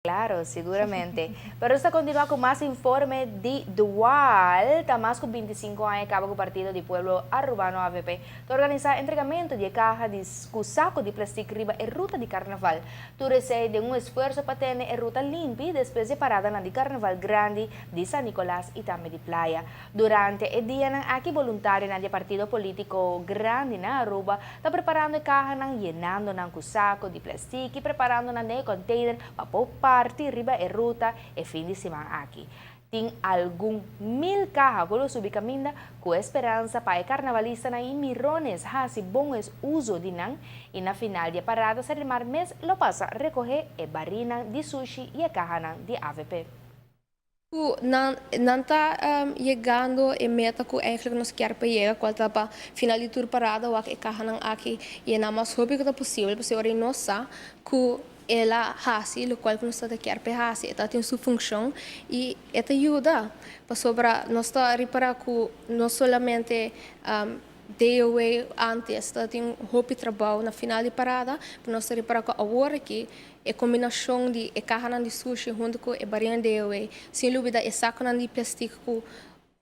Claro, seguramente. Pero esta continúa con más informe de Dual. Tamasco 25 años acaba con partido de pueblo urbano AVP. Que organiza entregamiento de caja de saco de plástico riba en ruta de carnaval. Tu recebe de un esfuerzo para tener en ruta limpia después de parada na de carnaval grande de San Nicolás y también de playa. Durante el día ng aquí voluntario na de partido político grande na Aruba, está preparando a caja ng llenando ng saco de plástico y preparando na de container para parte riba e ruta e fin de semana aqui. Tem algum 1000 cajas que lo subi caminda com esperança para carnavalista na imirones hasi bons uso de nang e na final de parada sa limar mês lo passa recorrer e barina de sushi e a caja de AVP. Não está chegando a meta que eigenlijk nós quer para chegar qual tá para final de tour parada o que carro não aqui e na mais rápido que possível para ser nossa que ela hasi o qual nós está quer para hasi ela tem sua função e ela ajuda para sobra nós está reparar que não somente DOA antes tem roupa trabalho na final de parada para nós reparar que agora aqui a combinação de carro de sushi junto com a barrinha de DOA sem dúvida é saco de plástico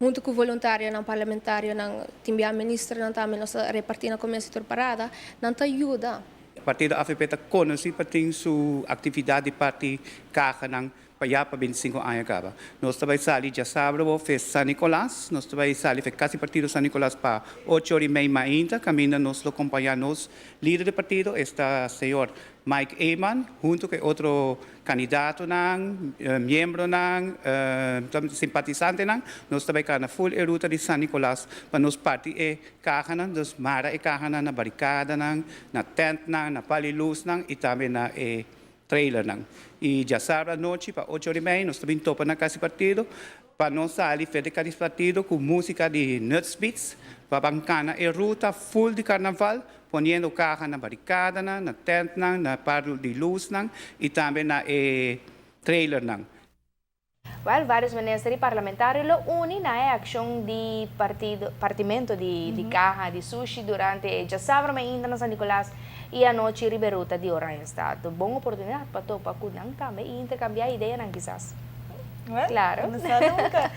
junto com o voluntário não parlamentário não time ministro não também nós repartir na começo de parada não te ajuda. Partido AVP está conhecido para sua atividade parte caja ng Payapa 25 anos acaba. Nós também sali já sábado fez San Nicolás, nós também sali fez quase partido San Nicolás para 8h30 ainda, caminha nos acompanhamos líder do partido, está senhor Mike Eman, junto com outro candidato ng, membro ng, simpatizante ng, nós também cá na full ruta de San Nicolás para nos parte e caja ng, nos mara e caja ng, na barricada ng, na tent ng, na palilus ng, e também na trailer ng. E já sábado à noite, para 8h30, nós também topamos na casa partido, para nós sair fede cada partido com música de Nuts Beats, para bancana e ruta full de carnaval, ponendo caja na barricada, na tent, na parlo de luz, e também na trailer. Well, vários ministérios parlamentares lo unem na ação de partimento de caja de sushi durante já sábado ainda na San Nicolás e a noite Riberuta de Orange Estado. Boa oportunidade para topar com também e intercambiar ideias, quizás. Well, Claro. no se nunca.